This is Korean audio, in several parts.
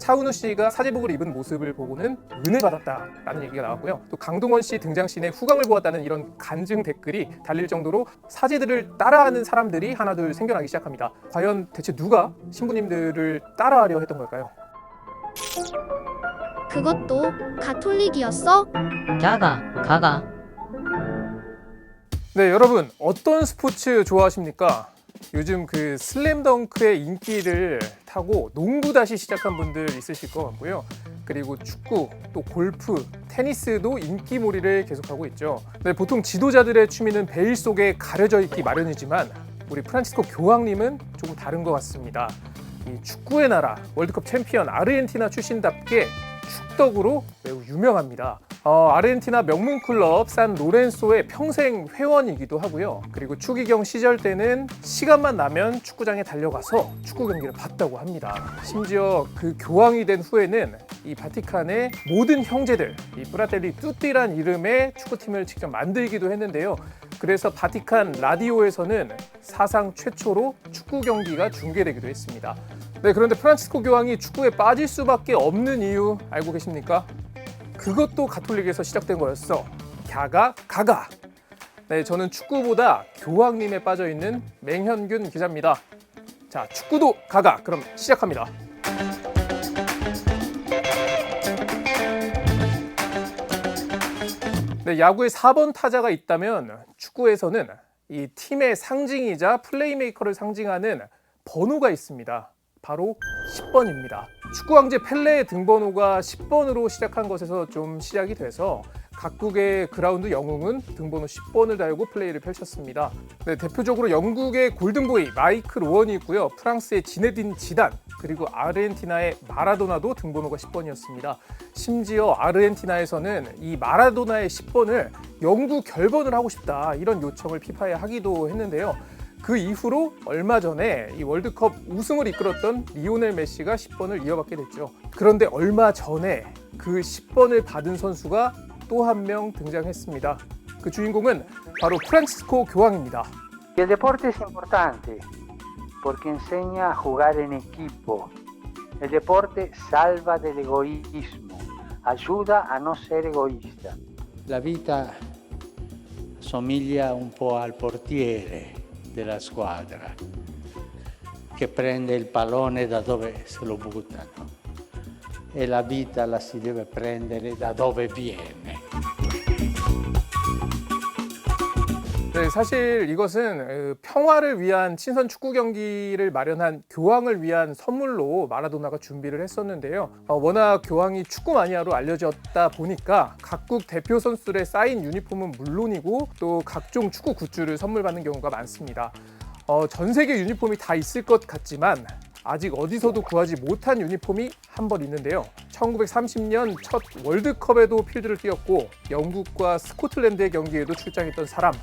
차은우 씨가 사제복을 입은 모습을 보고는 은혜 받았다라는 얘기가 나왔고요. 또 강동원 씨 등장씬에 후광을 보았다는 이런 간증 댓글이 달릴 정도로 사제들을 따라하는 사람들이 하나둘 생겨나기 시작합니다. 과연 대체 누가 신부님들을 따라하려 했던 걸까요? 그것도 가톨릭이었어? 가가. 네, 여러분 어떤 스포츠 좋아하십니까? 요즘 그 슬램덩크의 인기를 타고 농구 다시 시작한 분들 있으실 것 같고요. 그리고 축구, 또 골프, 테니스도 인기몰이를 계속하고 있죠. 네, 보통 지도자들의 취미는 베일 속에 가려져 있기 마련이지만 우리 프란치스코 교황님은 조금 다른 것 같습니다. 이 축구의 나라, 월드컵 챔피언 아르헨티나 출신답게 축덕으로 매우 유명합니다. 아르헨티나 명문 클럽 산 로렌소의 평생 회원이기도 하고요. 그리고 추기경 시절 때는 시간만 나면 축구장에 달려가서 축구 경기를 봤다고 합니다. 심지어 그 교황이 된 후에는 이 바티칸의 모든 형제들, 이 프라텔리 뚜띠란 이름의 축구팀을 직접 만들기도 했는데요. 그래서 바티칸 라디오에서는 사상 최초로 축구 경기가 중계되기도 했습니다. 네, 그런데 프란치스코 교황이 축구에 빠질 수밖에 없는 이유 알고 계십니까? 그것도 가톨릭에서 시작된 거였어. 가가. 네, 저는 축구보다 교황님에 빠져 있는 맹현균 기자입니다. 자, 축구도 가가. 그럼 시작합니다. 네, 야구에 4번 타자가 있다면 축구에서는 이 팀의 상징이자 플레이메이커를 상징하는 번호가 있습니다. 바로 10번입니다. 축구 왕제 펠레의 등번호가 10번으로 시작한 것에서 좀 시작이 돼서 각국의 그라운드 영웅은 등번호 10번을 달고 플레이를 펼쳤습니다. 네, 대표적으로 영국의 골든보이 마이클 오원이 있고요. 프랑스의 지네딘 지단, 그리고 아르헨티나의 마라도나도 등번호가 10번이었습니다. 심지어 아르헨티나에서는 이 마라도나의 10번을 영구 결번을 하고 싶다, 이런 요청을 피파에 하기도 했는데요. 그 이후로 얼마 전에 이 월드컵 우승을 이끌었던 리오넬 메시가 10번을 이어받게 됐죠. 그런데 얼마 전에 그 10번을 받은 선수가 또 한 명 등장했습니다. 그 주인공은 바로 프란치스코 교황입니다. El deporte es importante porque enseña a jugar en equipo. El deporte salva del egoísmo, ayuda a no ser egoísta. La vita somiglia un po' al portiere della squadra che prende il pallone da dove se lo buttano e la vita la si deve prendere da dove viene. 네, 사실 이것은 평화를 위한 친선 축구 경기를 마련한 교황을 위한 선물로 마라도나가 준비를 했었는데요. 워낙 교황이 축구 마니아로 알려졌다 보니까 각국 대표 선수들의 사인 유니폼은 물론이고 또 각종 축구 굿즈를 선물 받는 경우가 많습니다. 전 세계 유니폼이 다 있을 것 같지만 아직 어디서도 구하지 못한 유니폼이 한 벌 있는데요. 1930년 첫 월드컵에도 필드를 뛰었고 영국과 스코틀랜드의 경기에도 출장했던 사람,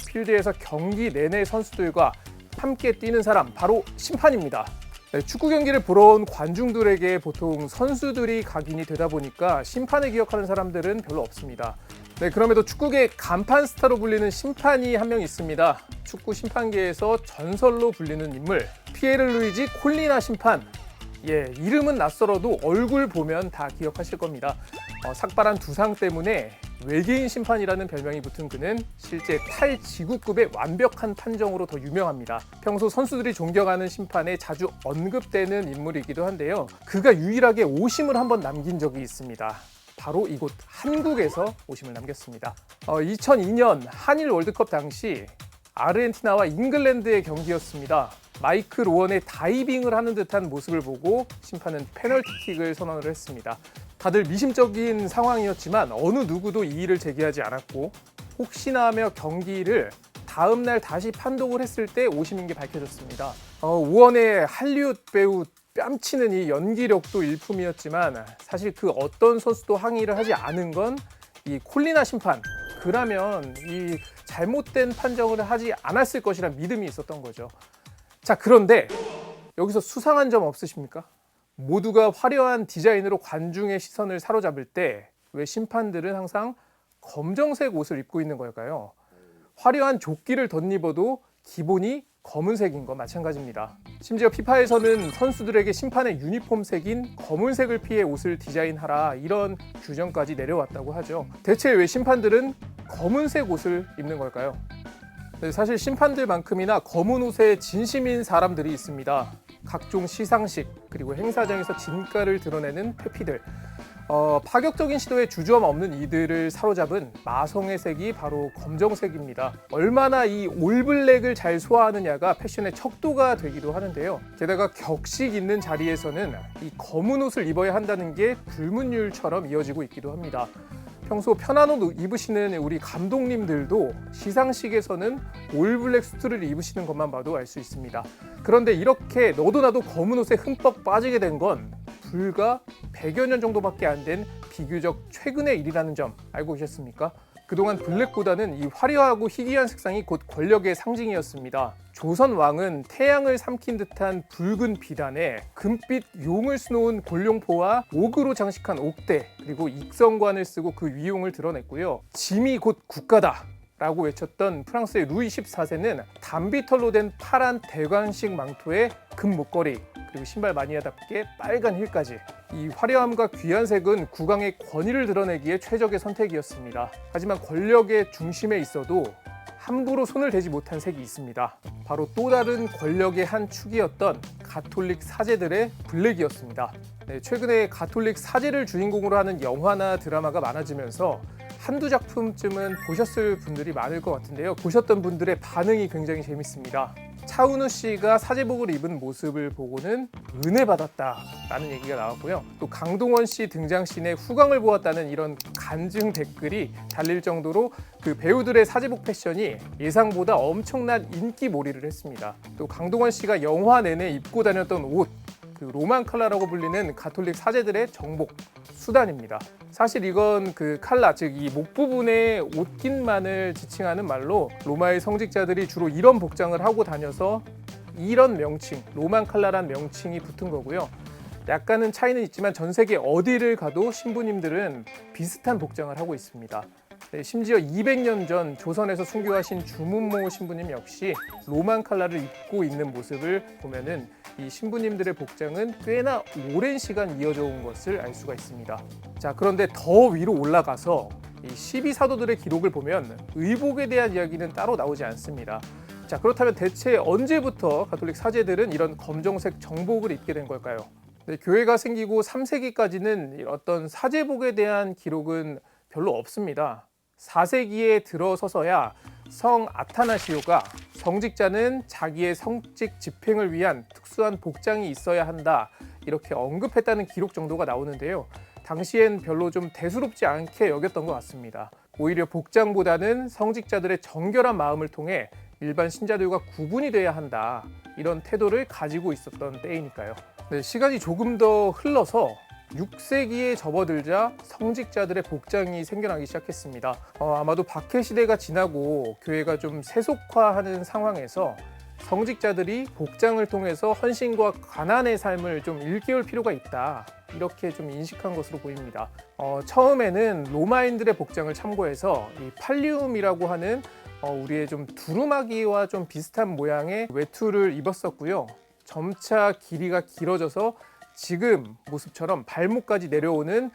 필드에서 경기 내내 선수들과 함께 뛰는 사람, 바로 심판입니다. 네, 축구 경기를 보러 온 관중들에게 보통 선수들이 각인이 되다 보니까 심판을 기억하는 사람들은 별로 없습니다. 네, 그럼에도 축구계 간판 스타로 불리는 심판이 한 명 있습니다. 축구 심판계에서 전설로 불리는 인물, 피에르 루이지 콜리나 심판. 예, 이름은 낯설어도 얼굴 보면 다 기억하실 겁니다. 삭발한 두상 때문에 외계인 심판이라는 별명이 붙은 그는 실제 탈지구급의 완벽한 판정으로 더 유명합니다. 평소 선수들이 존경하는 심판에 자주 언급되는 인물이기도 한데요. 그가 유일하게 오심을 한번 남긴 적이 있습니다. 바로 이곳 한국에서 오심을 남겼습니다. 2002년 한일 월드컵 당시 아르헨티나와 잉글랜드의 경기였습니다. 마이클 오원의 다이빙을 하는 듯한 모습을 보고 심판은 페널티킥을 선언을 했습니다. 다들 미심쩍은 상황이었지만 어느 누구도 이의를 제기하지 않았고 혹시나 하며 경기를 다음 날 다시 판독을 했을 때 오심인 게 밝혀졌습니다. 오원의 할리우드 배우 뺨치는 이 연기력도 일품이었지만 사실 그 어떤 선수도 항의를 하지 않은 건 이 콜리나 심판, 그라면 이 잘못된 판정을 하지 않았을 것이란 믿음이 있었던 거죠. 자, 그런데 여기서 수상한 점 없으십니까? 모두가 화려한 디자인으로 관중의 시선을 사로잡을 때 왜 심판들은 항상 검정색 옷을 입고 있는 걸까요? 화려한 조끼를 덧입어도 기본이 검은색인 건 마찬가지입니다. 심지어 피파에서는 선수들에게 심판의 유니폼 색인 검은색을 피해 옷을 디자인하라 이런 규정까지 내려왔다고 하죠. 대체 왜 심판들은 검은색 옷을 입는 걸까요? 사실 심판들만큼이나 검은 옷에 진심인 사람들이 있습니다. 각종 시상식 그리고 행사장에서 진가를 드러내는 페피들. 파격적인 시도에 주저함 없는 이들을 사로잡은 마성의 색이 바로 검정색입니다. 얼마나 이 올블랙을 잘 소화하느냐가 패션의 척도가 되기도 하는데요. 게다가 격식 있는 자리에서는 이 검은 옷을 입어야 한다는 게 불문율처럼 이어지고 있기도 합니다. 평소 편한 옷 입으시는 우리 감독님들도 시상식에서는 올블랙 수트를 입으시는 것만 봐도 알 수 있습니다. 그런데 이렇게 너도 나도 검은 옷에 흠뻑 빠지게 된 건 불과 100여 년 정도밖에 안 된 비교적 최근의 일이라는 점 알고 계셨습니까? 그동안 블랙보다는 이 화려하고 희귀한 색상이 곧 권력의 상징이었습니다. 조선 왕은 태양을 삼킨 듯한 붉은 비단에 금빛 용을 수놓은 골룡포와 옥으로 장식한 옥대 그리고 익성관을 쓰고 그 위용을 드러냈고요. 짐이 곧 국가다 라고 외쳤던 프랑스의 루이 14세는 단비털로 된 파란 대관식 망토에 금 목걸이 그리고 신발 마니아답게 빨간 힐까지. 이 화려함과 귀한 색은 국왕의 권위를 드러내기에 최적의 선택이었습니다. 하지만 권력의 중심에 있어도 함부로 손을 대지 못한 색이 있습니다. 바로 또 다른 권력의 한 축이었던 가톨릭 사제들의 블랙이었습니다. 최근에 가톨릭 사제를 주인공으로 하는 영화나 드라마가 많아지면서 한두 작품쯤은 보셨을 분들이 많을 것 같은데요. 보셨던 분들의 반응이 굉장히 재밌습니다. 차은우 씨가 사제복을 입은 모습을 보고는 은혜 받았다라는 얘기가 나왔고요. 또 강동원 씨 등장씬에 후광을 보았다는 이런 간증 댓글이 달릴 정도로 그 배우들의 사제복 패션이 예상보다 엄청난 인기몰이를 했습니다. 또 강동원 씨가 영화 내내 입고 다녔던 옷, 그 로만 칼라라고 불리는 가톨릭 사제들의 정복, 수단입니다. 사실 이건 그 칼라, 즉 이 목 부분의 옷깃만을 지칭하는 말로 로마의 성직자들이 주로 이런 복장을 하고 다녀서 이런 명칭, 로만 칼라란 명칭이 붙은 거고요. 약간은 차이는 있지만 전 세계 어디를 가도 신부님들은 비슷한 복장을 하고 있습니다. 심지어 200년 전 조선에서 순교하신 주문모 신부님 역시 로만 칼라를 입고 있는 모습을 보면은 이 신부님들의 복장은 꽤나 오랜 시간 이어져 온 것을 알 수가 있습니다. 자, 그런데 더 위로 올라가서 이 12사도들의 기록을 보면 의복에 대한 이야기는 따로 나오지 않습니다. 자, 그렇다면 대체 언제부터 가톨릭 사제들은 이런 검정색 정복을 입게 된 걸까요? 교회가 생기고 3세기까지는 어떤 사제복에 대한 기록은 별로 없습니다. 4세기에 들어서서야 성 아타나시오가 성직자는 자기의 성직 집행을 위한 특수한 복장이 있어야 한다 이렇게 언급했다는 기록 정도가 나오는데요. 당시엔 별로 좀 대수롭지 않게 여겼던 것 같습니다. 오히려 복장보다는 성직자들의 정결한 마음을 통해 일반 신자들과 구분이 돼야 한다 이런 태도를 가지고 있었던 때이니까요. 시간이 조금 더 흘러서 6세기에 접어들자 성직자들의 복장이 생겨나기 시작했습니다. 아마도 박해 시대가 지나고 교회가 좀 세속화하는 상황에서 성직자들이 복장을 통해서 헌신과 가난의 삶을 좀 일깨울 필요가 있다 이렇게 좀 인식한 것으로 보입니다. 처음에는 로마인들의 복장을 참고해서 이 팔리움이라고 하는 우리의 좀 두루마기와 좀 비슷한 모양의 외투를 입었었고요. 점차 길이가 길어져서 지금 모습처럼 발목까지 내려오는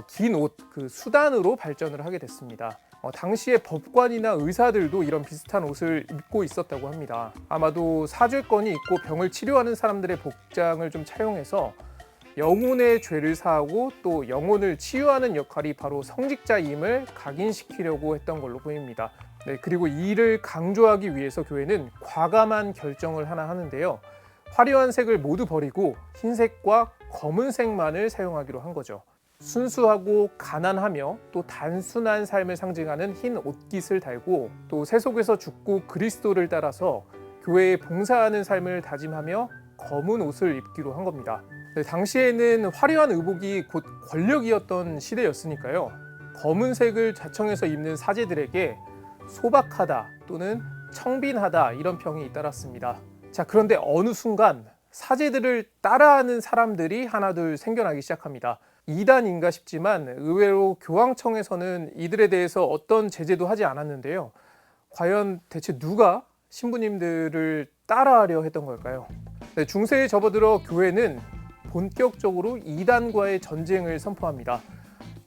긴 옷, 그 수단으로 발전을 하게 됐습니다. 당시에 법관이나 의사들도 이런 비슷한 옷을 입고 있었다고 합니다. 아마도 사죄권이 있고 병을 치료하는 사람들의 복장을 좀 차용해서 영혼의 죄를 사하고 또 영혼을 치유하는 역할이 바로 성직자임을 각인시키려고 했던 걸로 보입니다. 그리고 이를 강조하기 위해서 교회는 과감한 결정을 하나 하는데요. 화려한 색을 모두 버리고 흰색과 검은색만을 사용하기로 한 거죠. 순수하고 가난하며 또 단순한 삶을 상징하는 흰 옷깃을 달고 또 세속에서 죽고 그리스도를 따라서 교회에 봉사하는 삶을 다짐하며 검은 옷을 입기로 한 겁니다. 당시에는 화려한 의복이 곧 권력이었던 시대였으니까요. 검은색을 자청해서 입는 사제들에게 소박하다 또는 청빈하다 이런 평이 따랐습니다. 자, 그런데 어느 순간 사제들을 따라하는 사람들이 하나둘 생겨나기 시작합니다. 이단인가 싶지만 의외로 교황청에서는 이들에 대해서 어떤 제재도 하지 않았는데요. 과연 대체 누가 신부님들을 따라하려 했던 걸까요? 네, 중세에 접어들어 교회는 본격적으로 이단과의 전쟁을 선포합니다.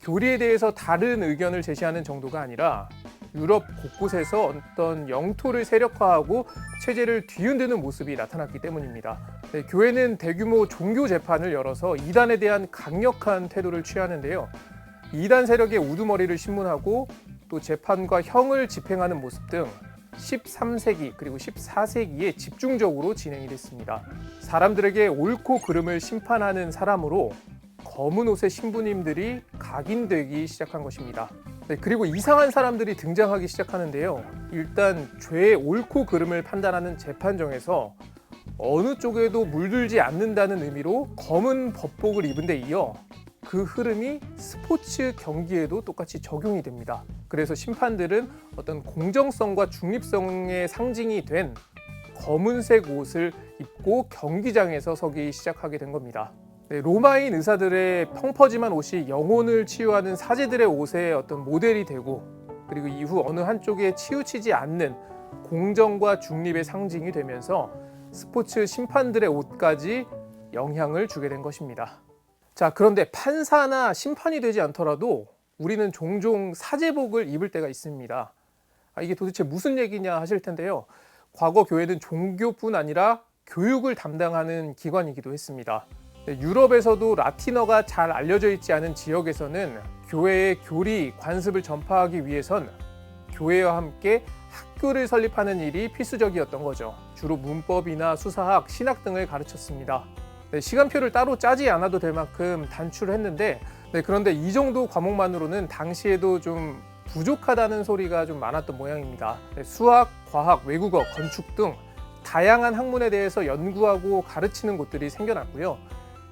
교리에 대해서 다른 의견을 제시하는 정도가 아니라 유럽 곳곳에서 어떤 영토를 세력화하고 체제를 뒤흔드는 모습이 나타났기 때문입니다. 네, 교회는 대규모 종교 재판을 열어서 이단에 대한 강력한 태도를 취하는데요. 이단 세력의 우두머리를 신문하고 또 재판과 형을 집행하는 모습 등 13세기 그리고 14세기에 집중적으로 진행이 됐습니다. 사람들에게 옳고 그름을 심판하는 사람으로 검은 옷의 신부님들이 각인되기 시작한 것입니다. 네, 그리고 이상한 사람들이 등장하기 시작하는데요. 일단 죄의 옳고 그름을 판단하는 재판정에서 어느 쪽에도 물들지 않는다는 의미로 검은 법복을 입은 데 이어 그 흐름이 스포츠 경기에도 똑같이 적용이 됩니다. 그래서 심판들은 어떤 공정성과 중립성의 상징이 된 검은색 옷을 입고 경기장에서 서기 시작하게 된 겁니다. 네, 로마인 의사들의 펑퍼짐한 옷이 영혼을 치유하는 사제들의 옷의 어떤 모델이 되고, 그리고 이후 어느 한쪽에 치우치지 않는 공정과 중립의 상징이 되면서 스포츠 심판들의 옷까지 영향을 주게 된 것입니다. 자, 그런데 판사나 심판이 되지 않더라도 우리는 종종 사제복을 입을 때가 있습니다. 이게 도대체 무슨 얘기냐 하실 텐데요. 과거 교회는 종교뿐 아니라 교육을 담당하는 기관이기도 했습니다. 유럽에서도 라틴어가 잘 알려져 있지 않은 지역에서는 교회의 교리, 관습을 전파하기 위해선 교회와 함께 학교를 설립하는 일이 필수적이었던 거죠. 주로 문법이나 수사학, 신학 등을 가르쳤습니다. 시간표를 따로 짜지 않아도 될 만큼 단출했는데, 그런데 이 정도 과목만으로는 당시에도 좀 부족하다는 소리가 좀 많았던 모양입니다. 수학, 과학, 외국어, 건축 등 다양한 학문에 대해서 연구하고 가르치는 곳들이 생겨났고요.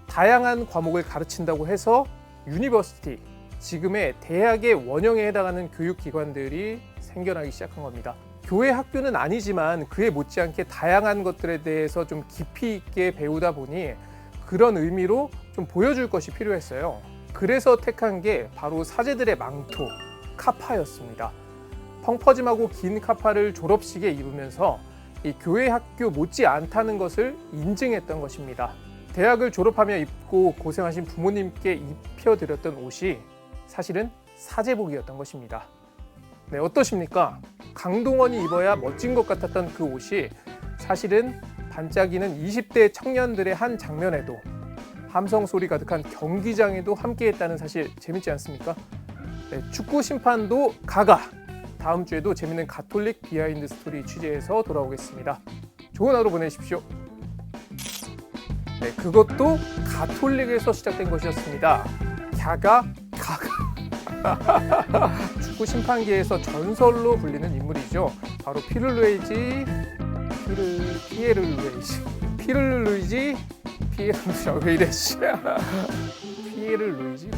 다양한 과목을 가르친다고 해서 유니버시티, 지금의 대학의 원형에 해당하는 교육기관들이 생겨나기 시작한 겁니다. 교회 학교는 아니지만 그에 못지않게 다양한 것들에 대해서 좀 깊이 있게 배우다 보니 그런 의미로 좀 보여줄 것이 필요했어요. 그래서 택한 게 바로 사제들의 망토, 카파였습니다. 펑퍼짐하고 긴 카파를 졸업식에 입으면서 이 교회 학교 못지 않다는 것을 인증했던 것입니다. 대학을 졸업하며 입고 고생하신 부모님께 입혀드렸던 옷이 사실은 사제복이었던 것입니다. 네, 어떠십니까? 강동원이 입어야 멋진 것 같았던 그 옷이 사실은 반짝이는 20대 청년들의 한 장면에도, 함성 소리 가득한 경기장에도 함께했다는 사실 재밌지 않습니까? 네, 축구 심판도 가가! 다음 주에도 재밌는 가톨릭 비하인드 스토리 취재해서 돌아오겠습니다. 좋은 하루 보내십시오. 네, 그것도 가톨릭에서 시작된 것이었습니다. 가가. 축구 심판계에서 전설로 불리는 인물이죠. 바로 피에르루이지 왜 이래? 피에르루이지